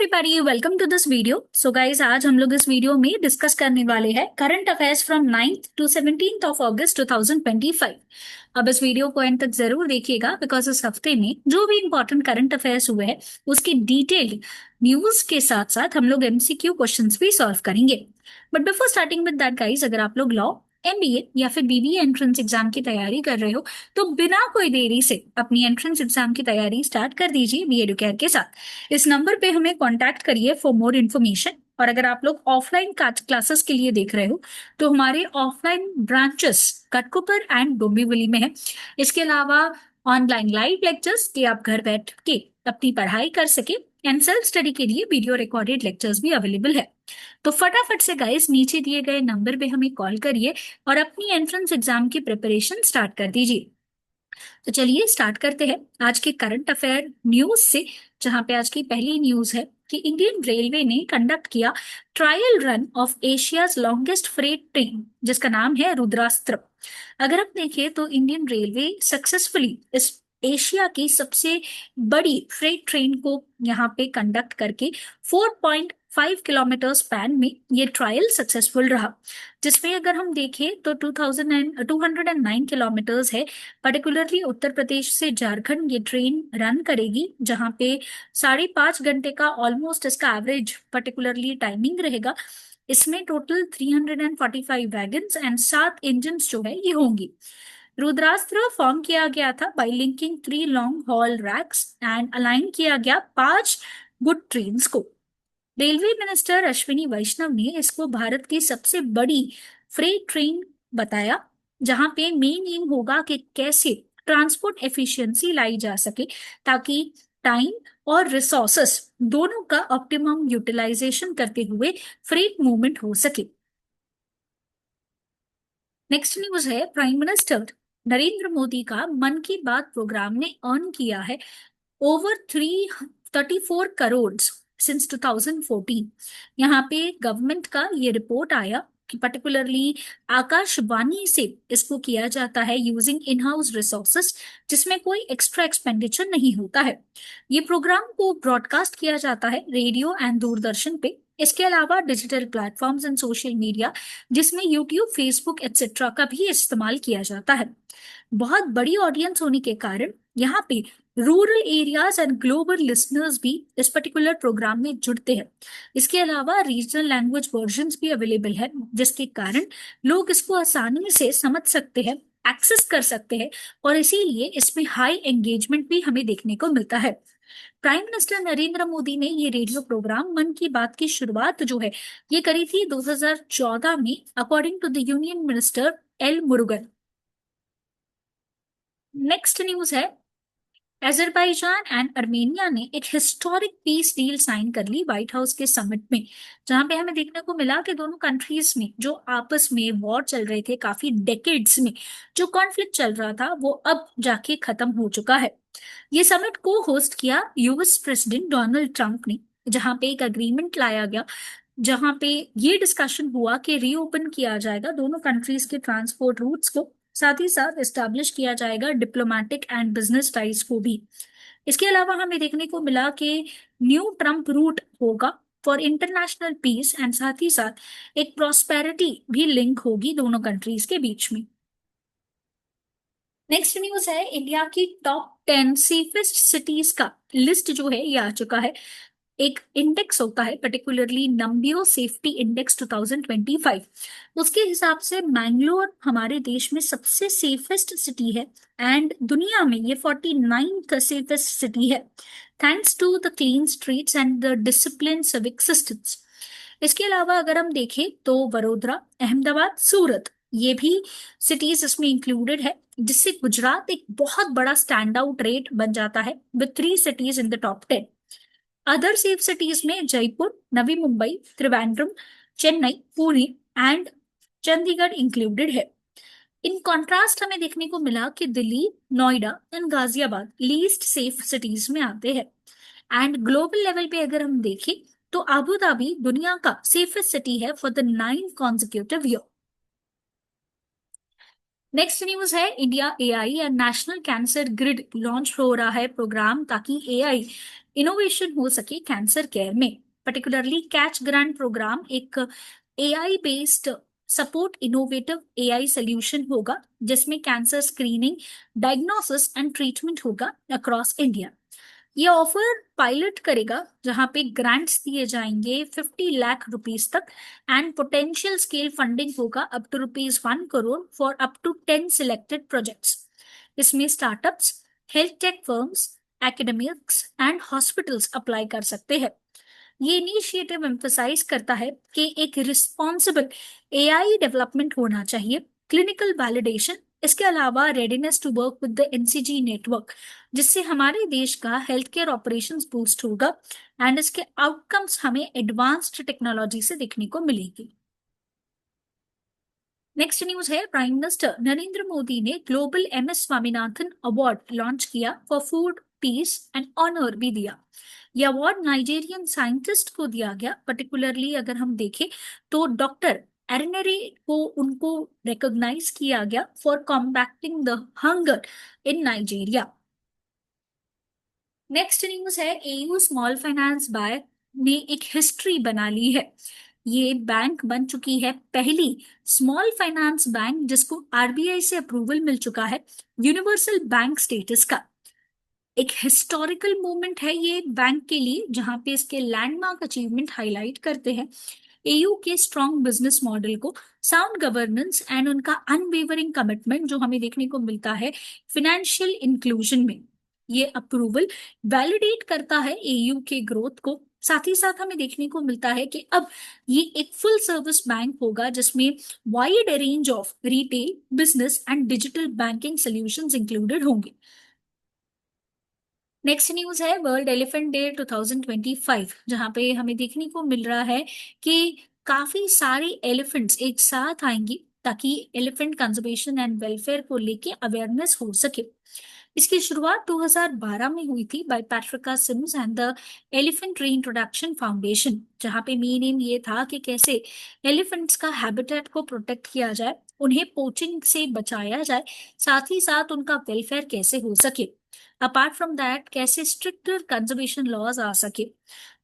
Everybody, welcome to this video. So guys, आज हम लोग इस वीडियो में डिस्कस करने वाले हैं current affairs from 9th to 17th of August 2025। अब इस वीडियो को एंड तक जरूर देखिएगा बिकॉज इस हफ्ते में जो भी इंपॉर्टेंट करंट अफेयर्स हुए हैं उसके डिटेल्ड न्यूज के साथ साथ हम लोग एमसीक्यू क्वेश्चंस भी सॉल्व करेंगे। But before starting with that guys, अगर आप लोग लॉ, एमबीए या फिर बीबीए एंट्रेंस एग्जाम की तैयारी कर रहे हो तो बिना कोई देरी से अपनी एंट्रेंस एग्जाम की तैयारी स्टार्ट कर दीजिए बी एडुकेयर के साथ। इस नंबर पे हमें कांटेक्ट करिए फॉर मोर इन्फॉर्मेशन। और अगर आप लोग ऑफलाइन क्लासेस के लिए देख रहे हो तो हमारे ऑफलाइन ब्रांचेस कटकोपर एंड डोंबिवली में है। इसके अलावा ऑनलाइन लाइव लेक्चर्स के आप घर बैठ के अपनी पढ़ाई कर सके एंड सेल्फ स्टडी के लिए वीडियो रिकॉर्डेड लेक्चर्स भी अवेलेबल है। तो फटाफट से गाइस नीचे दिए गए नंबर पे हमें कॉल करिए और अपनी एंट्रेंस एग्जाम की प्रिपरेशन स्टार्ट कर दीजिए। तो चलिए स्टार्ट करते हैं आज के करंट अफेयर न्यूज से, जहां पे आज की पहली न्यूज है कि इंडियन रेलवे ने कंडक्ट किया trial run of Asia's longest freight train जिसका नाम है रुद्रास्त्र। अगर आप देखें तो इंडियन रेलवे सक्सेसफुली इस एशिया की सबसे बड़ी फ्रेट ट्रेन को यहाँ पे कंडक्ट करके 4.5 किलोमीटर स्पैन में ये ट्रायल सक्सेसफुल रहा, जिसमें अगर हम देखें तो 209 किलोमीटर्स है। पर्टिकुलरली उत्तर प्रदेश से झारखंड ये ट्रेन रन करेगी, जहां पे 5.5 घंटे का ऑलमोस्ट इसका एवरेज पर्टिकुलरली टाइमिंग रहेगा। इसमें टोटल 345 वैगन्स एंड 7 इंजन जो है ये होंगी। रुद्रास्त्र फॉर्म किया गया था by linking 3 long haul rakes and align किया गया 5 गुड ट्रेन को। रेलवे मिनिस्टर अश्विनी वैष्णव ने इसको भारत की सबसे बड़ी फ्रेट ट्रेन बताया, जहां पे मेन एम होगा कि कैसे ट्रांसपोर्ट एफिशिएंसी लाई जा सके ताकि टाइम और रिसोर्सेस दोनों का ऑप्टिमम यूटिलाइजेशन करते हुए फ्रेट मूवमेंट हो सके। नेक्स्ट न्यूज है, प्राइम मिनिस्टर नरेंद्र मोदी का मन की बात प्रोग्राम ने अर्न किया है ओवर 334 करोड़ सिंस 2014। यहाँ पे गवर्नमेंट का ये रिपोर्ट आया कि पर्टिकुलरली आकाशवाणी से इसको किया जाता है यूजिंग इन हाउस रिसोर्सेस, जिसमें कोई एक्स्ट्रा एक्सपेंडिचर नहीं होता है। ये प्रोग्राम को ब्रॉडकास्ट किया जाता है रेडियो एंड दूरदर्शन पे। इसके अलावा digital platforms and social media, जिसमें यूट्यूब, फेसबुक एक्सेट्रा का भी इस्तेमाल किया जाता है। बहुत बड़ी ऑडियंस होने के कारण यहाँ पे rural areas and global listeners भी इस पर्टिकुलर प्रोग्राम में जुड़ते हैं। इसके अलावा रीजनल लैंग्वेज वर्जन्स भी अवेलेबल है, जिसके कारण लोग इसको आसानी से समझ सकते हैं, एक्सेस कर सकते हैं और इसीलिए इसमें हाई एंगेजमेंट भी हमें देखने को मिलता है। प्राइम मिनिस्टर नरेंद्र मोदी ने ये रेडियो प्रोग्राम मन की बात की शुरुआत जो है ये करी थी 2014 में, according to the union minister L Murugan. Next news है, अजरबैजान एंड अर्मेनिया ने एक हिस्टोरिक पीस डील साइन कर ली व्हाइट हाउस के समिट में, जहां पे हमें देखने को मिला कि दोनों कंट्रीज में जो आपस में वॉर चल रहे थे, काफी डेकेड्स में जो कॉन्फ्लिक्ट चल रहा था, वो अब जाके खत्म हो चुका है। ये समिट को होस्ट किया यूएस प्रेसिडेंट डोनाल्ड ट्रंप ने, जहां पे एक अग्रीमेंट लाया गया, जहां पे ये डिस्कशन हुआ कि रीओपन किया जाएगा दोनों कंट्रीज के ट्रांसपोर्ट रूट्स को, साथ ही साथ एस्टैब्लिश किया जाएगा डिप्लोमेटिक एंड बिजनेस टाइज को भी। इसके अलावा हमें देखने को मिला कि न्यू ट्रम्प रूट होगा फॉर इंटरनेशनल पीस एंड साथ ही साथ एक प्रॉस्पेरिटी भी लिंक होगी दोनों कंट्रीज के बीच में। नेक्स्ट न्यूज है, इंडिया की टॉप 10 सेफेस्ट सिटीज का लिस्ट जो है ये आ चुका है। एक इंडेक्स होता है पर्टिकुलरली नंबियो सेफ्टी इंडेक्स 2025। उसके हिसाब से मैंगलोर हमारे देश में सबसे सेफेस्ट सिटी है एंड दुनिया में ये 49th सेफेस्ट सिटी है, thanks to the clean streets and the discipline civic systems. इसके अलावा अगर हम देखें तो वडोदरा, अहमदाबाद, सूरत ये भी सिटीज इसमें इंक्लूडेड है, जिससे गुजरात एक बहुत बड़ा स्टैंड आउट रेट बन जाता है with 3 cities in the top 10। Other safe cities में जयपुर, नवी मुंबई, त्रिवेंद्रम, चेन्नई, पुणे एंड चंडीगढ़ इंक्लूडेड है। इन कॉन्ट्रास्ट हमें देखने को मिला कि Delhi, Noida and Ghaziabad least safe cities में आते हैं। एंड ग्लोबल लेवल पे अगर हम देखें तो अबू धाबी दुनिया का सेफेस्ट सिटी है for the 9 consecutive year. Next news है India AI and national cancer grid launch हो रहा है प्रोग्राम, ताकि एआई इनोवेशन हो सके कैंसर केयर में। पर्टिकुलरली कैच ग्रांट प्रोग्राम एक AI based support innovative AI solution होगा, जिसमें cancer screening, diagnosis and treatment होगा अक्रॉस इंडिया। ये ऑफर पायलट करेगा जहां पे ग्रांट्स दिए जाएंगे 50 लाख रुपीस तक, एंड पोटेंशियल स्केल फंडिंग होगा up to ₹1 crore for up to 10 selected projects. इसमें startups, health tech firms, academics and hospitals apply कर सकते हैं। ये इनिशिएटिव एम्फसाइज करता है कि एक रिस्पॉन्सिबल एआई डेवलपमेंट होना चाहिए, क्लिनिकल वैलिडेशन, इसके अलावा readiness to work with the NCG network, जिससे हमारे देश का हेल्थ केयर ऑपरेशंस बूस्ट होगा एंड इसके आउटकम्स हमें एडवांस्ड टेक्नोलॉजी से देखने को मिलेगी। नेक्स्ट न्यूज है, प्राइम मिनिस्टर नरेंद्र मोदी ने global MS Swaminathan award launch किया for food peace and honour भी दिया। ये अवार्ड नाइजेरियन साइंटिस्ट को दिया गया। पर्टिकुलरली अगर हम देखें तो डॉक्टर एरनेरे को उनको रिकॉग्नाइज किया गया for combating the hunger in Nigeria. Next news है, एयू स्मॉल फाइनेंस बैंक ने एक हिस्ट्री बना ली है। ये बैंक बन चुकी है पहली स्मॉल फाइनेंस बैंक जिसको आरबीआई से अप्रूवल मिल चुका है यूनिवर्सल बैंक स्टेटस का। एक हिस्टोरिकल मूवमेंट है ये बैंक के लिए, जहां पे इसके लैंडमार्क अचीवमेंट हाईलाइट करते हैं एयू के स्ट्रॉन्ग बिजनेस मॉडल को, साउंड गवर्नेंस एंड उनका अनवेवरिंग कमिटमेंट जो हमें देखने को मिलता है फाइनेंशियल इंक्लूजन में। ये अप्रूवल वैलिडेट करता है एयू के ग्रोथ को। साथ ही साथ हमें देखने को मिलता है कि अब ये एक फुल सर्विस बैंक होगा जिसमें wide range of retail, business and digital banking solutions included होंगे। नेक्स्ट न्यूज है वर्ल्ड एलिफेंट डे 2025, जहां पे हमें देखने को मिल रहा है कि काफी सारे एलिफेंट्स एक साथ आएंगी ताकि एलिफेंट कंजर्वेशन एंड वेलफेयर को लेके अवेयरनेस हो सके। इसकी शुरुआत 2012 में हुई थी by Patricia Sims and the elephant reintroduction foundation, जहां पे मेन एम ये था कि कैसे एलिफेंट्स का हैबिटेट को प्रोटेक्ट किया जाए, उन्हें पोचिंग से बचाया जाए, साथ ही साथ उनका वेलफेयर कैसे हो सके। अपार्ट फ्रॉम दैट कैसे स्ट्रिक्टर कंजर्वेशन लॉज आ सके।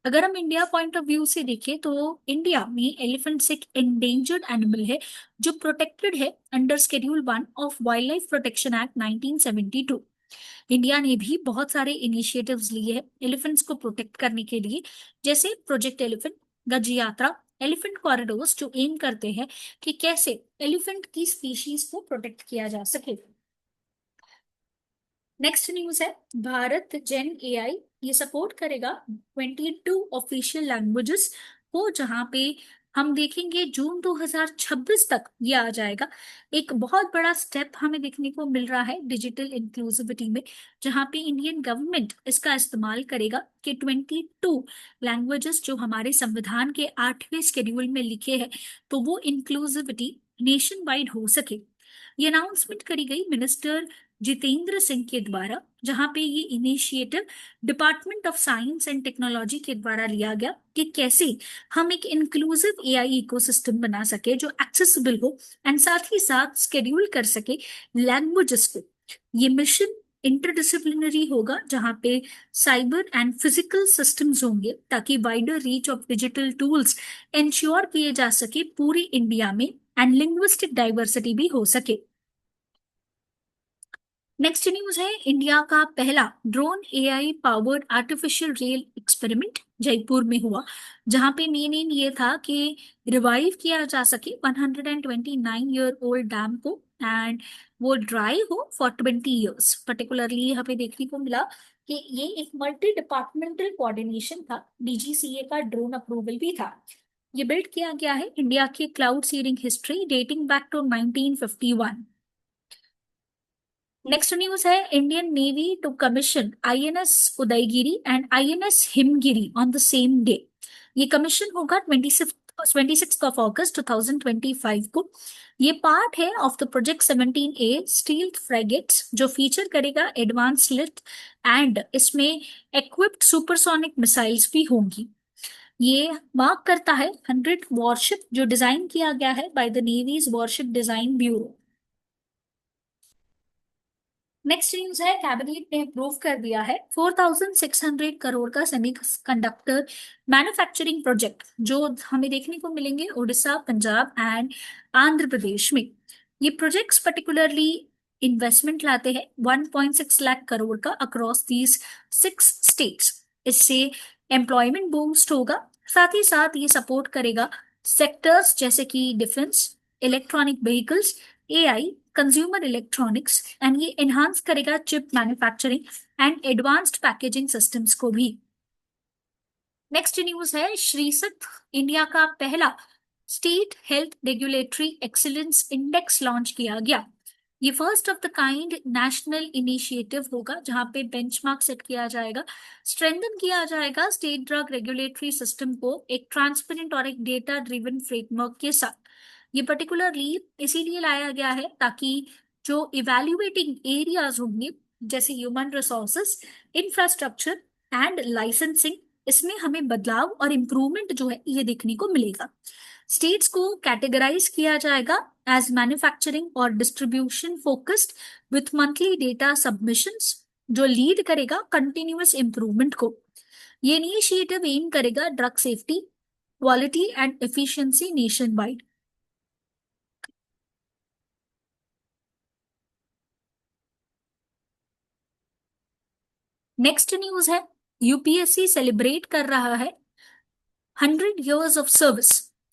अगर हम इंडिया पॉइंट ऑफ व्यू से देखें तो इंडिया में एलिफेंट्स एक एंडेंजर्ड एनिमल है जो प्रोटेक्टेड है under schedule 1 of wild life protection act 1972। India ने भी बहुत सारे इनिशिएटिव्स लिए हैं एलिफेंट्स को प्रोटेक्ट करने के लिए, जैसे प्रोजेक्ट एलिफेंट, गज यात्रा, एलिफेंट कॉरिडोर्स, जो एम करते हैं कि कैसे एलिफेंट की स्पीशीज को प्रोटेक्ट किया जा सके। नेक्स्ट न्यूज है भारत जेन एआई, ये सपोर्ट करेगा 22 ऑफिशियल लैंग्वेजेस को, जहां पे हम देखेंगे जून 2026 तक ये आ जाएगा। एक बहुत बड़ा स्टेप हमें देखने को मिल रहा है डिजिटल इंक्लूसिविटी में, जहां पे इंडियन गवर्नमेंट इसका इस्तेमाल करेगा कि 22 लैंग्वेजेस जो हमारे संविधान के 8वें शेड्यूल में लिखे हैं, तो वो इंक्लूसिविटी नेशन वाइड हो सके। ये अनाउंसमेंट करी गई मिनिस्टर जितेंद्र सिंह के द्वारा, जहां पे ये initiative department of science and technology के द्वारा लिया गया कि कैसे हम एक इंक्लूसिव एआई इकोसिस्टम बना सके जो एक्सेसिबल हो एंड साथ ही साथ स्केड्यूल कर सके लैंग्वेजेस को। ये मिशन इंटरडिसिप्लिनरी होगा जहां पे साइबर एंड फिजिकल सिस्टम्स होंगे ताकि wider reach of digital tools ensure किए जा सके पूरे इंडिया में एंड लिंग्विस्टिक डाइवर्सिटी भी हो सके। नेक्स्ट न्यूज है इंडिया का पहला drone AI powered artificial rail experiment Jaipur में हुआ, जहां पे मेन एम ये था कि रिवाइव किया जा सके 129 ईयर ओल्ड डैम को एंड वो ड्राई हो फॉर 20 इयर्स। पर्टिकुलरली यहाँ पे देखने को मिला कि ये एक मल्टी डिपार्टमेंटल कोऑर्डिनेशन था, डीजीसीए का ड्रोन अप्रूवल भी था। ये बिल्ड किया गया है इंडिया की cloud seeding history dating back to 1951। Next news है Indian navy to commission INS Udaygiri and INS Himgiri on the same day. ये कमीशन होगा 26 अगस्त 2025 को। ये पार्ट है of the project 17A steel frigates, जो फीचर करेगा एडवांस लिफ्ट एंड इसमें इक्विप्ड सुपरसोनिक मिसाइल्स भी होंगी। ये मार्क करता है 100th वॉरशिप जो डिजाइन किया गया है by the navy's warship design bureau. Next news है, कैबिनेट ने अप्रूव कर दिया है 4,600 करोड़ का सेमीकंडक्टर मैन्युफैक्चरिंग प्रोजेक्ट, जो हमें देखने को मिलेंगे उड़ीसा, पंजाब एंड आंध्र प्रदेश में। ये प्रोजेक्ट्स पर्टिकुलरली इन्वेस्टमेंट लाते हैं 1.6 लाख करोड़ का अक्रॉस दीज 6 स्टेट्स। इससे एम्प्लॉयमेंट बूस्ट होगा, साथ ही साथ ये सपोर्ट करेगा सेक्टर्स जैसे कि defence, electronic vehicles, AI, consumer electronics, and ये एनहांस करेगा chip manufacturing and advanced packaging systems को भी। नेक्स्ट न्यूज है, श्रीसत इंडिया का पहला state health regulatory excellence index launch किया गया। ये first of the kind national initiative होगा, जहां पे बेंचमार्क सेट किया जाएगा, स्ट्रेंथन किया जाएगा स्टेट ड्रग रेगुलेटरी सिस्टम को एक ट्रांसपेरेंट और एक डेटा ड्रिवन फ्रेमवर्क के साथ। ये पर्टिकुलरली इसीलिए लाया गया है ताकि जो इवेल्युएटिंग एरियाज होंगे जैसे human resources, infrastructure and licensing, इसमें हमें बदलाव और इम्प्रूवमेंट जो है ये देखने को मिलेगा। स्टेट्स को कैटेगराइज किया जाएगा एज मैन्युफैक्चरिंग और distribution focused with monthly data submissions, जो लीड करेगा कंटिन्यूअस इम्प्रूवमेंट को। ये इनिशिएटिव एम करेगा drug safety, quality and efficiency nation wide. Next news है, यूपीएससी सेलिब्रेट कर रहा है 100 years ऑफ सर्विस,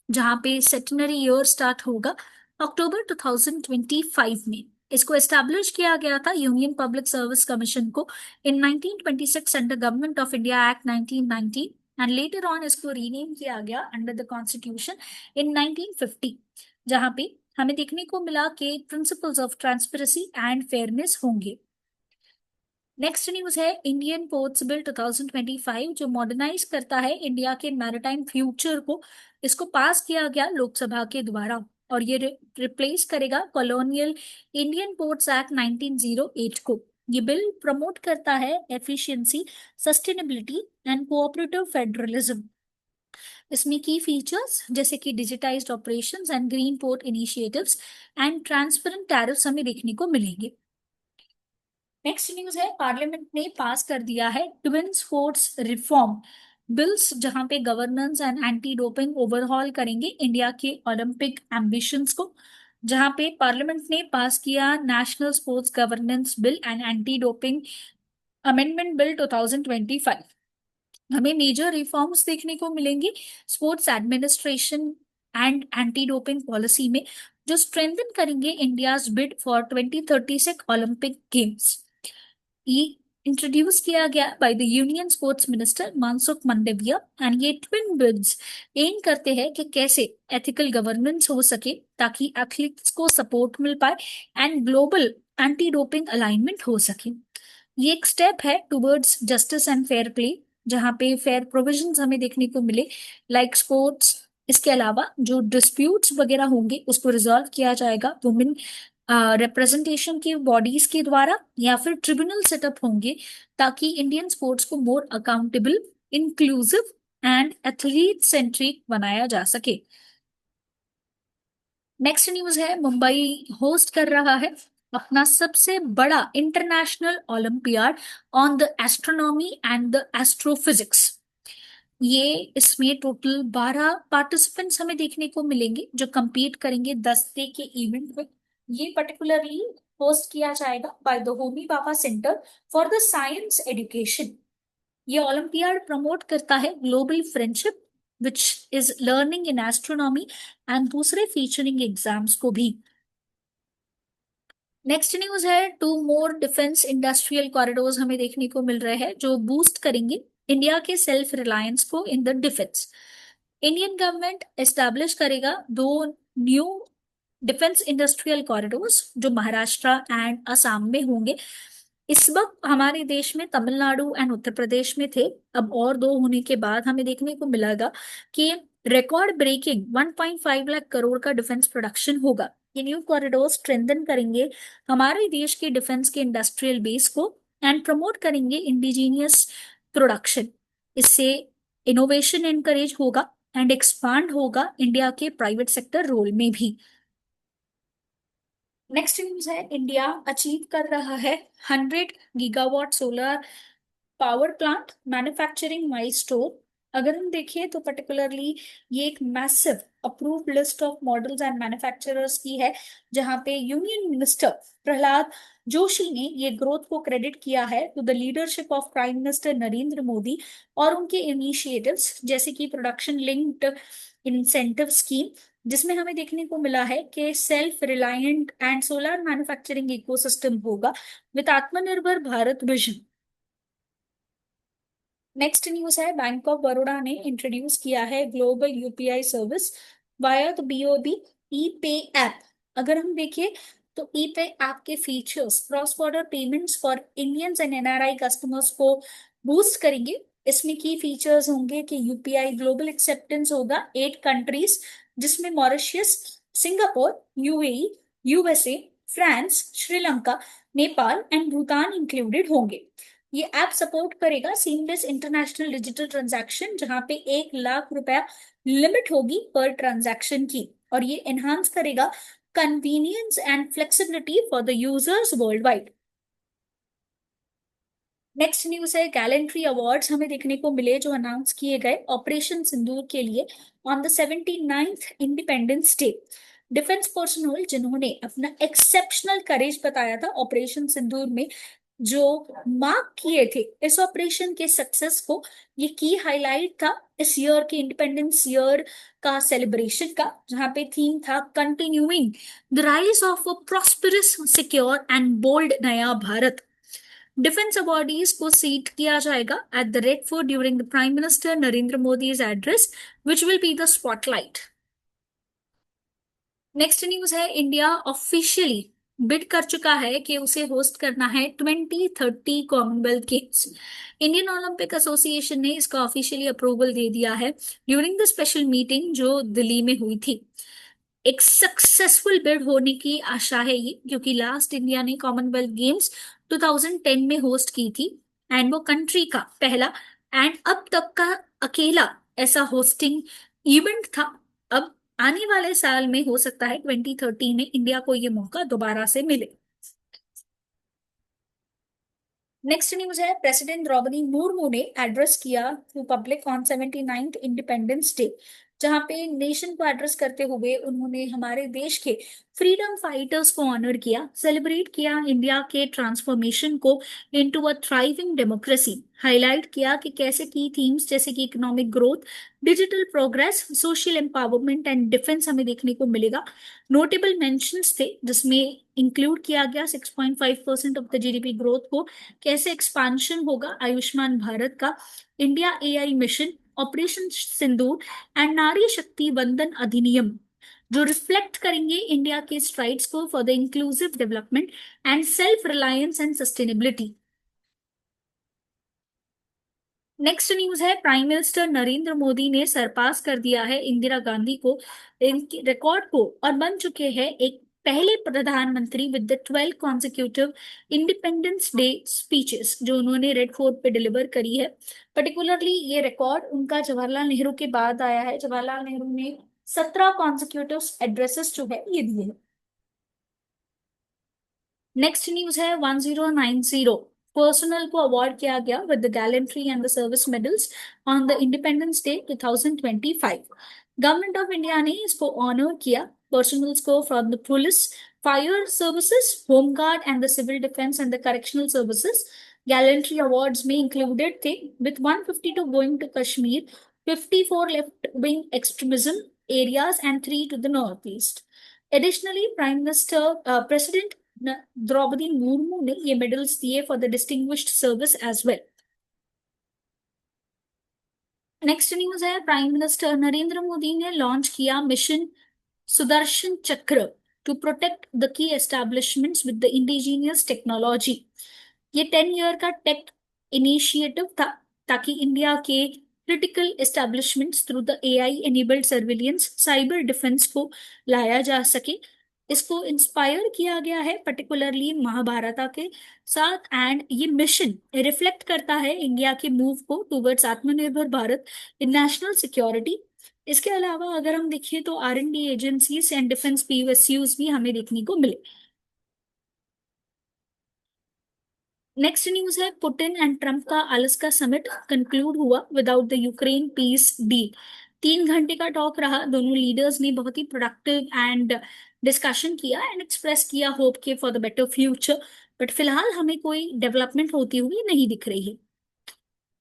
जहां पे सेटेनरी ईयर स्टार्ट होगा अक्टूबर 2025 में। इसको एस्टैब्लिश किया गया था यूनियन पब्लिक सर्विस कमीशन को इन 1926 under government of India act 1990, and later on इसको रीनेम किया गया अंडर द कॉन्स्टिट्यूशन इन 1950, जहां पे हमें देखने को मिला कि principles of transparency and fairness होंगे। नेक्स्ट न्यूज है, इंडियन पोर्ट्स बिल 2025, जो मॉडर्नाइज करता है इंडिया के मैरिटाइम फ्यूचर को, इसको पास किया गया लोकसभा के द्वारा, और ये रिप्लेस करेगा कॉलोनियल इंडियन पोर्ट्स एक्ट 1908 को। ये बिल प्रमोट करता है efficiency, sustainability and cooperative federalism. इसमें की फीचर्स जैसे कि digitised operations and green port initiatives and transparent tariffs हमें देखने को मिलेंगे। नेक्स्ट न्यूज है, पार्लियामेंट ने पास कर दिया है ट्विन स्पोर्ट्स रिफॉर्म बिल्स, जहां पे governance and anti doping overhaul करेंगे इंडिया के ओलंपिक एम्बिशंस को। जहां पे पार्लियामेंट ने पास किया national sports governance bill and anti doping amendment bill 2025। हमें मेजर रिफॉर्म्स देखने को मिलेंगी sports administration and anti doping policy में, जो स्ट्रेंथन करेंगे India's bid for 2036 Olympic games. ये इंट्रोड्यूस किया गया by the union sports minister Mansukh Mandaviya, and ये ट्विन बिल्स एम करते हैं कि कैसे एथिकल गवर्नेंस हो सके ताकि एथलीट्स को सपोर्ट मिल पाए and global anti doping alignment हो सके। ये एक स्टेप है towards justice and fair play, जहां पे फेयर प्रोविजंस हमें देखने को मिले लाइक स्पोर्ट्स। इसके अलावा जो डिस्प्यूट्स वगैरह होंगे उसको रिजॉल्व किया जाएगा वुमेन रिप्रेजेंटेशन की बॉडीज के द्वारा, या फिर ट्रिब्यूनल सेटअप होंगे ताकि इंडियन स्पोर्ट्स को मोर accountable, inclusive and athlete centric बनाया जा सके। नेक्स्ट न्यूज है, मुंबई होस्ट कर रहा है अपना सबसे बड़ा international olympiad on the astronomy and the astrophysics. ये इसमें टोटल 12 पार्टिसिपेंट्स हमें देखने को मिलेंगे जो compete करेंगे 10 डे के इवेंट में। ये पर्टिकुलरली होस्ट किया जाएगा by the Homi Baba centre for the science education. ये ओलंपियाड प्रमोट करता है global friendship which is learning in astronomy and दूसरे फीचरिंग एग्जाम्स को भी। नेक्स्ट न्यूज है, 2 मोर डिफेंस इंडस्ट्रियल कॉरिडोर्स हमें देखने को मिल रहे हैं जो बूस्ट करेंगे इंडिया के सेल्फ रिलायंस को in the defence. Indian government establish करेगा 2 न्यू डिफेंस इंडस्ट्रियल कॉरिडोर्स जो महाराष्ट्र एंड असम में होंगे। इस वक्त हमारे देश में तमिलनाडु एंड उत्तर प्रदेश में थे, अब और 2 होने के बाद हमें देखने को मिलेगा कि रिकॉर्ड ब्रेकिंग 1.5 लाख करोड़ का डिफेंस प्रोडक्शन होगा। ये न्यू कॉरिडोर स्ट्रेंथन करेंगे हमारे देश के डिफेंस के इंडस्ट्रियल बेस को एंड प्रमोट करेंगे इंडिजीनियस प्रोडक्शन। इससे इनोवेशन एनकरेज होगा एंड एक्सपांड होगा इंडिया के प्राइवेट सेक्टर रोल में भी। नेक्स्ट न्यूज है, इंडिया अचीव कर रहा है 100 gigawatt solar power plant manufacturing milestone. अगर हम देखें तो पर्टिकुलरली ये एक massive approved list of models and manufacturers की है, जहां पे यूनियन मिनिस्टर प्रहलाद जोशी ने ये ग्रोथ को क्रेडिट किया है to the leadership of prime minister Narendra Modi और उनके इनिशिएटिव्स जैसे कि प्रोडक्शन लिंक्ड इंसेंटिव स्कीम, जिसमें हमें देखने को मिला है कि self reliant and solar manufacturing ecosystem होगा with Atmanirbhar Bharat vision. Next news है, बैंक ऑफ बड़ौदा ने इंट्रोड्यूस किया है global UPI service via the BOB e pay app. अगर हम देखें तो ई पे ऐप के features cross border payments for Indians and NRI customers को बूस्ट करेंगे। इसमें की फीचर्स होंगे कि यूपीआई ग्लोबल एक्सेप्टेंस होगा 8 कंट्रीज, जिसमें Mauritius, Singapore, UAE, USA, France, Sri Lanka, Nepal and Bhutan included होंगे। ये ऐप सपोर्ट करेगा सीमलेस इंटरनेशनल डिजिटल ट्रांजैक्शन, जहां पे 1 लाख रुपया लिमिट होगी पर ट्रांजैक्शन की, और ये एनहांस करेगा convenience and flexibility for the users world wide. Next news है, गैलेंट्री अवार्ड्स हमें देखने को मिले जो अनाउंस किए गए ऑपरेशन सिंदूर के लिए on the 79th independence day. Defence personnel जिन्होंने अपना एक्सेप्शनल करेज बताया था ऑपरेशन सिंदूर में, जो मार्क किए थे इस ऑपरेशन के सक्सेस को, ये की हाईलाइट था इस ईयर के इंडिपेंडेंस ईयर का सेलिब्रेशन का, जहां पे थीम था continuing the rise of a prosperous secure and bold नया भारत। डिफेंस अवॉर्डीज को सीट किया जाएगा at the Red Fort during the prime minister Narendra Modi's address, which will be the spotlight. Next news है, इंडिया ऑफिशियली बिड कर चुका है कि उसे होस्ट करना है 2030 Commonwealth Games. Indian Olympic Association ने इसका ऑफिशियली अप्रूवल दे दिया है ड्यूरिंग द स्पेशल मीटिंग जो दिल्ली में हुई थी। एक सक्सेसफुल बिड होने की आशा है ये, क्योंकि लास्ट इंडिया ने कॉमनवेल्थ गेम्स 2010 में होस्ट की थी एंड वो कंट्री का पहला एंड अब तक का अकेला ऐसा होस्टिंग इवेंट था। अब आने वाले साल में हो सकता है 2030 में इंडिया को ये मौका दोबारा से मिले। नेक्स्ट न्यूज है, प्रेसिडेंट द्रौपदी मुर्मू ने एड्रेस किया to public on 79th independence day, जहां पे नेशन को एड्रेस करते हुए उन्होंने हमारे देश के फ्रीडम फाइटर्स को ऑनर किया, सेलिब्रेट किया इंडिया के ट्रांसफॉर्मेशन को into a thriving democracy, highlight किया कि कैसे की थीम्स जैसे कि economic growth, digital progress, social empowerment and defence हमें देखने को मिलेगा। नोटेबल मेंशंस थे जिसमें इंक्लूड किया गया 6.5% ऑफ द जीडीपी ग्रोथ को, कैसे एक्सपांशन होगा आयुष्मान भारत का, India AI mission, operation Sindoor and नारी शक्ति वंदन अधिनियम, जो रिफ्लेक्ट करेंगे इंडिया के स्ट्राइड्स को for the inclusive development and self reliance and sustainability. Next news है, प्राइम मिनिस्टर नरेंद्र मोदी ने सरपास कर दिया है इंदिरा गांधी को, इनके रिकॉर्ड को, और बन चुके हैं एक पहले प्रधानमंत्री with the 12 consecutive independence day speeches जो उन्होंने रेड फोर्ट पे डिलीवर करी है। पर्टिकुलरली ये रिकॉर्ड उनका जवाहरलाल नेहरू के बाद आया है। जवाहरलाल नेहरू ने 17 कॉन्जिक्यूटिव एड्रेसेस जो है ये दिए हैं। नेक्स्ट न्यूज है, 1090 पर्सनल को अवार्ड किया गया with the gallantry and the service medals on the independence day 2025। Government of India ने इसको ऑनर किया पर्सनल्स को from the police, fire services, home guard and the civil defence and the correctional services. Gallantry awards में included थे with 152 going to Kashmir, 54 left wing extremism areas and 3 to the northeast. Additionally, Prime Minister, President Droupadi Murmu ने ये medals दिए for the distinguished service as well. Next news है, prime minister Narendra Modi ने launch किया mission Sudarshan Chakra to protect the key establishments with the indigenous technology. ये 10 year का take initiative था ताकि इंडिया के critical establishments through the AI enabled surveillance cyber defence को लाया जा सके। इसको इंस्पायर किया गया है पर्टिकुलरली महाभारता के साथ, एंड ये मिशन रिफ्लेक्ट करता है इंडिया के मूव को टूवर्ड्स आत्मनिर्भर भारत इन नेशनल सिक्योरिटी। इसके अलावा अगर हम देखें तो R and D agencies and defence PSUs भी हमें देखने को मिले। नेक्स्ट न्यूज है, पुतिन एंड ट्रम्प का अलास्का समिट कंक्लूड हुआ without the Ukraine peace deal. 3 घंटे का टॉक रहा, दोनों लीडर्स ने बहुत ही प्रोडक्टिव एंड डिस्कशन किया एंड एक्सप्रेस किया होप के for the better future, but फिलहाल हमें कोई डेवलपमेंट होती हुई नहीं दिख रही है।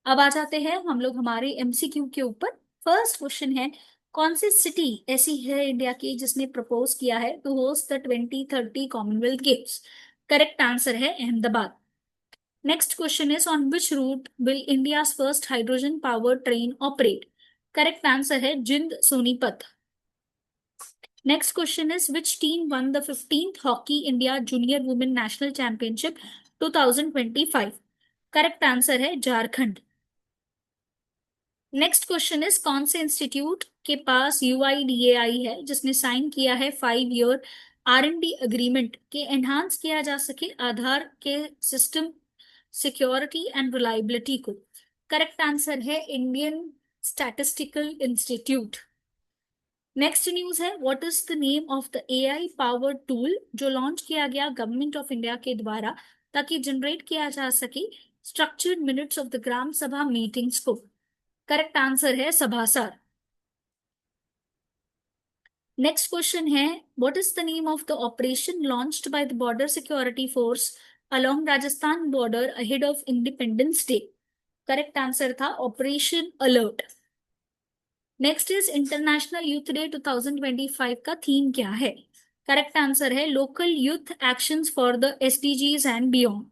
अब आ जाते हैं हम लोग हमारे एमसीक्यू के ऊपर। फर्स्ट क्वेश्चन है, कौन सी सिटी ऐसी है इंडिया की जिसने प्रपोज किया है to host the 2030 Commonwealth Games? Correct answer है Ahmedabad. Next question is, on which route will India first hydrogen power train operate? Correct answer है Jind Sonipat. Next question is, which team won the 15th hockey India junior women national championship 2025? Correct answer है Jharkhand. Next question is, कौन से institute के पास UIDAI है जिसने sign किया है 5 year R and D agreement के एनहांस किया जा सके आधार के सिस्टम सिक्योरिटी एंड रिलायबिलिटी को? करेक्ट आंसर है Indian Statistical Institute. Next news है, what is the name of the AI powered tool जो लॉन्च किया गया गवर्नमेंट ऑफ इंडिया के द्वारा ताकि जनरेट किया जा सके structured minutes of the gram sabha meetings को? करेक्ट आंसर है सभासार। नेक्स्ट क्वेश्चन है, what is the name of the operation launched by the Border Security Force along Rajasthan border ahead of Independence Day? Correct answer था operation alert. Next is, International Youth Day 2025 का theme क्या है? Correct answer है local youth actions for the SDGs and beyond.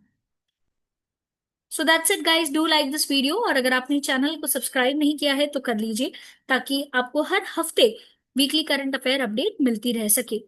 So that's it guys, do like this video, और अगर आपने channel को subscribe नहीं किया है तो कर लीजिए ताकि आपको हर हफ्ते वीकली करंट अफेयर अपडेट मिलती रह सके।